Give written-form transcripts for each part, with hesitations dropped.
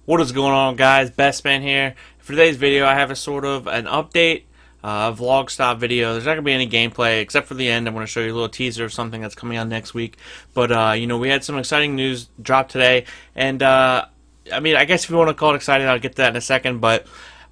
What is going on, guys? Best Man here. For today's video, I have a sort of an update, vlog style video. There's not going to be any gameplay except for the end. I'm going to show you a little teaser of something that's coming out next week. But, we had some exciting news drop today. And, I guess if you want to call it exciting, I'll get to that in a second. But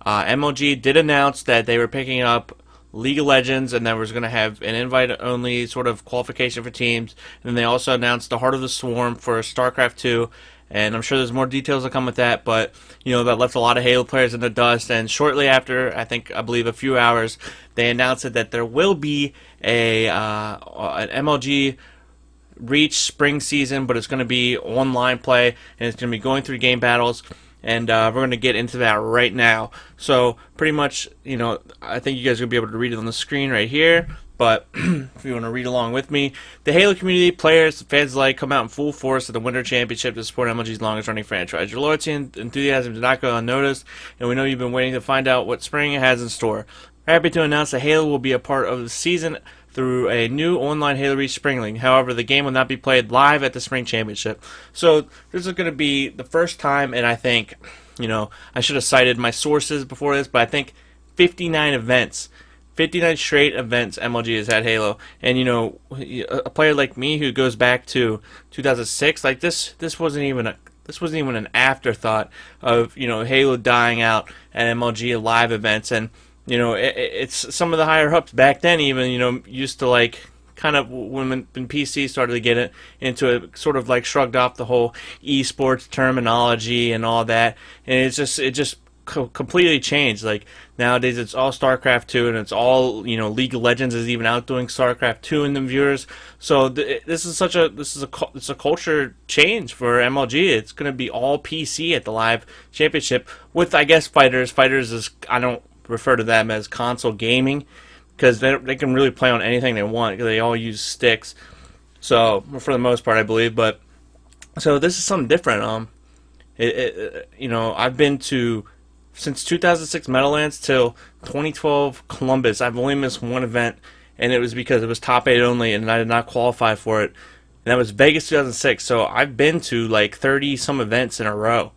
MLG did announce that they were picking up League of Legends, and then was going to have an invite-only sort of qualification for teams. And then they also announced the Heart of the Swarm for StarCraft 2. And I'm sure there's more details that come with that, but that left a lot of Halo players in the dust. And shortly after, I believe a few hours, they announced that there will be an MLG Reach spring season, but it's going to be online play, and it's going to be going through game battles. And we're going to get into that right now. So pretty much, I think you guys are going to be able to read it on the screen right here. But if you want to read along with me, the Halo community, players, fans alike, come out in full force at the Winter Championship to support MLG's longest-running franchise. Your loyalty and enthusiasm did not go unnoticed, and we know you've been waiting to find out what spring has in store. We're happy to announce that Halo will be a part of the season through a new online Halo Reach Spring League. However, the game will not be played live at the Spring Championship. So this is going to be the first time, and I think, I should have cited my sources before this, but I think 59 events. 59 straight events MLG has had Halo, and a player like me who goes back to 2006, like this wasn't even an afterthought of Halo dying out at MLG live events. And it's some of the higher ups back then even used to like kind of when PC started to get it into it, sort of like shrugged off the whole esports terminology and all that, and it just completely changed. Like nowadays it's all StarCraft 2, and it's all League of Legends is even outdoing StarCraft 2 in the viewers. So this is a culture change for MLG. It's going to be all PC at the live championship with, I guess, fighters is, I don't refer to them as console gaming, because they can really play on anything they want, because they all use sticks, so for the most part I believe. But so this is something different. I've been to, since 2006 Meadowlands till 2012 Columbus, I've only missed one event, and it was because it was top 8 only, and I did not qualify for it. And that was Vegas 2006. So I've been to like 30 some events in a row,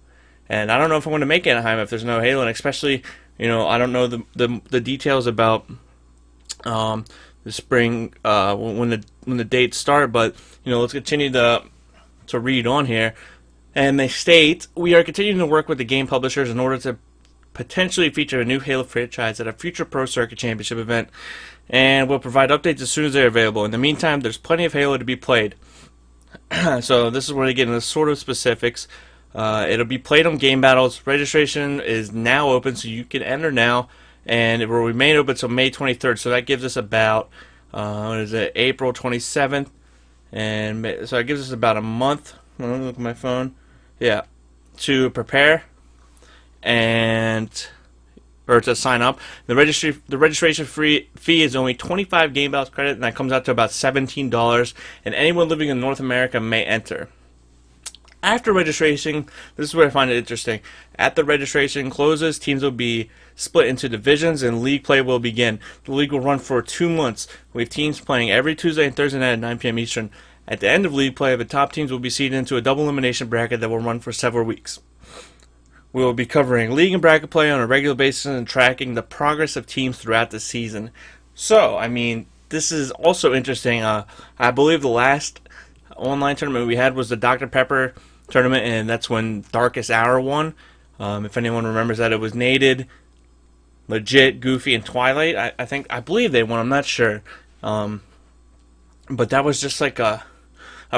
and I don't know if I'm going to make Anaheim if there's no Halo, and especially I don't know the details about the spring when the dates start. But let's continue to read on here. And they state, we are continuing to work with the game publishers in order to potentially feature a new Halo franchise at a future Pro Circuit Championship event, and we'll provide updates as soon as they're available. In the meantime, there's plenty of Halo to be played. So this is where they get into sort of specifics. It'll be played on game battles. Registration is now open, so you can enter now, and it will remain open until May 23rd. So that gives us about April 27th, and so it gives us about a month. Let me look at my phone. Yeah, to prepare or to sign up. The registration fee is only 25 game battles credit, and that comes out to about $17. And anyone living in North America may enter. After registration, this is where I find it interesting. At the registration closes, teams will be split into divisions, and league play will begin. The league will run for 2 months, with teams playing every Tuesday and Thursday night at 9 p.m. Eastern. At the end of league play, the top teams will be seeded into a double elimination bracket that will run for several weeks. We will be covering league and bracket play on a regular basis and tracking the progress of teams throughout the season. So, this is also interesting. I believe the last online tournament we had was the Dr. Pepper tournament, and that's when Darkest Hour won. If anyone remembers that, it was Naded, Legit, Goofy, and Twilight. I believe they won. I'm not sure. But that was just like a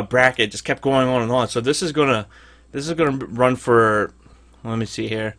bracket, just kept going on and on. So this is gonna run for, let me see here,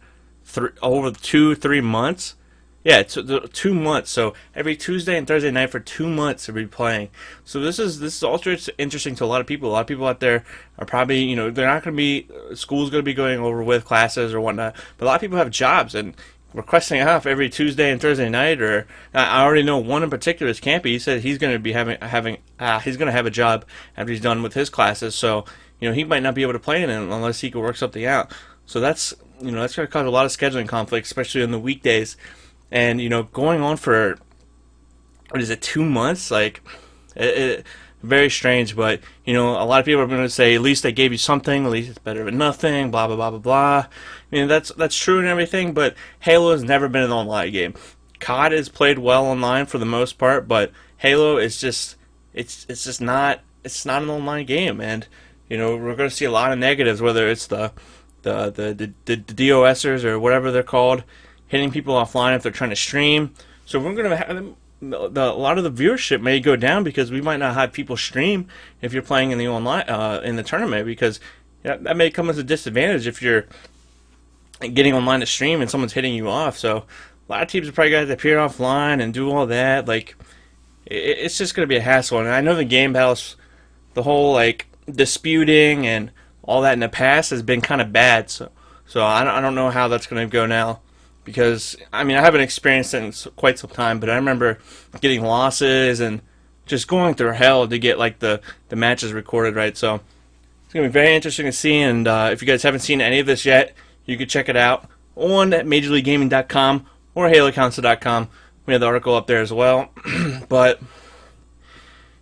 over 2-3 months. Yeah, it's 2 months. So every Tuesday and Thursday night for 2 months they'll be playing. So this is also interesting to a lot of people. A lot of people out there are probably they're not going to be, school's going to be going over with classes or whatnot. But a lot of people have jobs and requesting off every Tuesday and Thursday night. Or I already know one in particular is Campy. He said he's going to be he's going to have a job after he's done with his classes. So he might not be able to play in it unless he can work something out. So that's that's going to cause a lot of scheduling conflicts, especially in the weekdays. And going on for, what is it, 2 months? Like very strange. But you know, a lot of people are going to say at least they gave you something, at least it's better than nothing, blah blah blah blah blah. I mean, that's true and everything, but Halo has never been an online game. COD is played well online for the most part, but Halo is just it's just not, it's not an online game. And you know, we're going to see a lot of negatives, whether it's the DOSers or whatever they're called, hitting people offline if they're trying to stream. So we're going to have a lot of the viewership may go down because we might not have people stream if you're playing in the online in the tournament, because that may come as a disadvantage if you're getting online to stream and someone's hitting you off. So a lot of teams are probably going to appear offline and do all that. Like, it's just going to be a hassle. And I know the game battles, the whole like disputing and all that in the past has been kind of bad. So I don't know how that's going to go now, because I mean, I haven't experienced it in quite some time, but I remember getting losses and just going through hell to get like the matches recorded right. So it's going to be very interesting to see. And if you guys haven't seen any of this yet, you can check it out on MajorLeagueGaming.com or HaloCouncil.com. We have the article up there as well. But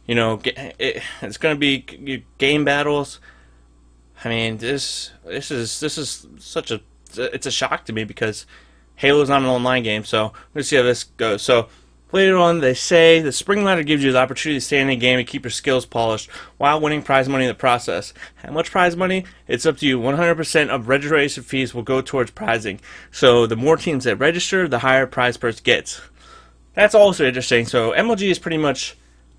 you know, it's going to be game battles. I mean, this is such a, it's a shock to me, because Halo's not an online game. So let's see how this goes. So later on, they say the spring ladder gives you the opportunity to stay in the game and keep your skills polished while winning prize money in the process. How much prize money? It's up to you. 100% of registration fees will go towards prizing. So the more teams that register, the higher prize purse gets. That's also interesting. So MLG is pretty much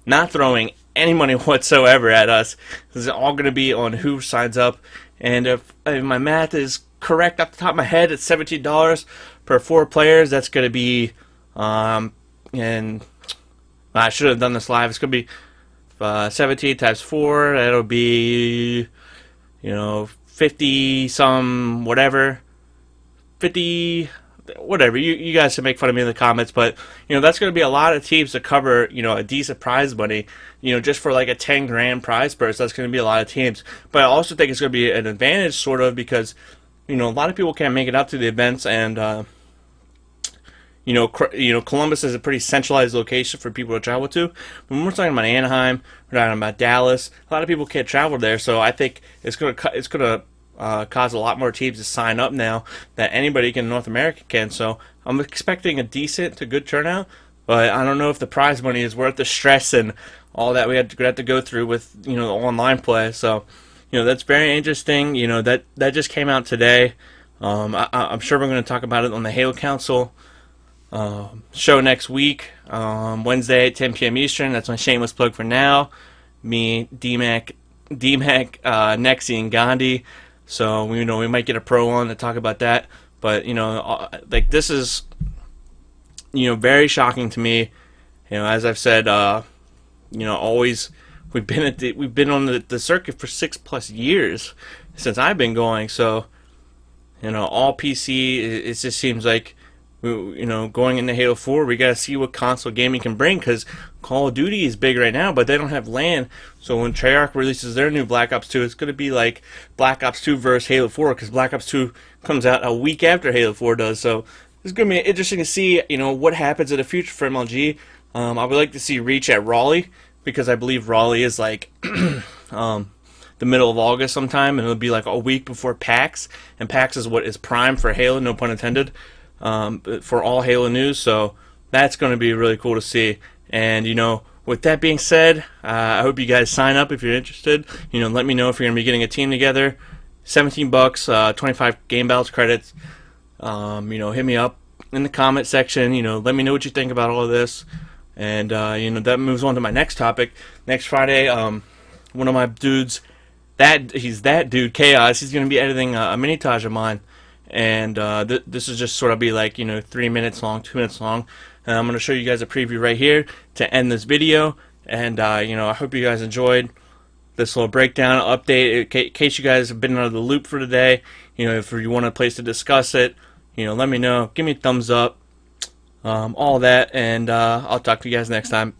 not throwing any money whatsoever at us. This is all going to be on who signs up. And if my math is correct off the top of my head, it's $17 per 4 players. That's going to be, and I should have done this live. It's going to be 17 times 4. That'll be, you know, 50 some whatever. 50... whatever, you guys can make fun of me in the comments, but you know, that's going to be a lot of teams to cover, you know, a decent prize money, you know, just for like a 10 grand prize purse. That's going to be a lot of teams. But I also think it's going to be an advantage, sort of, because you know, a lot of people can't make it out to the events. And you know, Columbus is a pretty centralized location for people to travel to. When we're talking about Anaheim, we're talking about Dallas, a lot of people can't travel there. So I think it's going to cause a lot more teams to sign up now that anybody in North America can. So I'm expecting a decent to good turnout, but I don't know if the prize money is worth the stress and all that we have to go through with, you know, the online play. So you know, that's very interesting. You know, that just came out today. I'm sure we're going to talk about it on the Halo Council show next week, Wednesday at 10 p.m. Eastern. That's my shameless plug for now. Me, DMAC, Nexi, and Gandhi. So we know we might get a pro on to talk about that. But you know, like, this is, you know, very shocking to me. You know, as I've said, you know, always we've been on the circuit for 6+ years since I've been going. So you know, all PC. It just seems like, you know, going into Halo 4, we gotta see what console gaming can bring, because Call of Duty is big right now, but they don't have LAN. So when Treyarch releases their new Black Ops 2, it's gonna be like Black Ops 2 versus Halo 4, because Black Ops 2 comes out a week after Halo 4 does. So it's gonna be interesting to see, you know, what happens in the future for MLG. I would like to see Reach at Raleigh, because I believe Raleigh is like the middle of August sometime, and it'll be like a week before PAX, and PAX is what is prime for Halo, no pun intended. For all Halo news, so that's going to be really cool to see. And you know, with that being said, I hope you guys sign up if you're interested. You know, let me know if you're going to be getting a team together. $17, 25 game battles credits. You know, hit me up in the comment section. You know, let me know what you think about all of this. And you know, that moves on to my next topic. Next Friday, one of my dudes, he's that dude Chaos. He's going to be editing a Minitage of mine. And this is just sort of be like, you know, 3 minutes long, 2 minutes long. And I'm going to show you guys a preview right here to end this video. And, you know, I hope you guys enjoyed this little breakdown, update. In case you guys have been out of the loop for today, you know, if you want a place to discuss it, you know, let me know. Give me a thumbs up, all that. And I'll talk to you guys next time.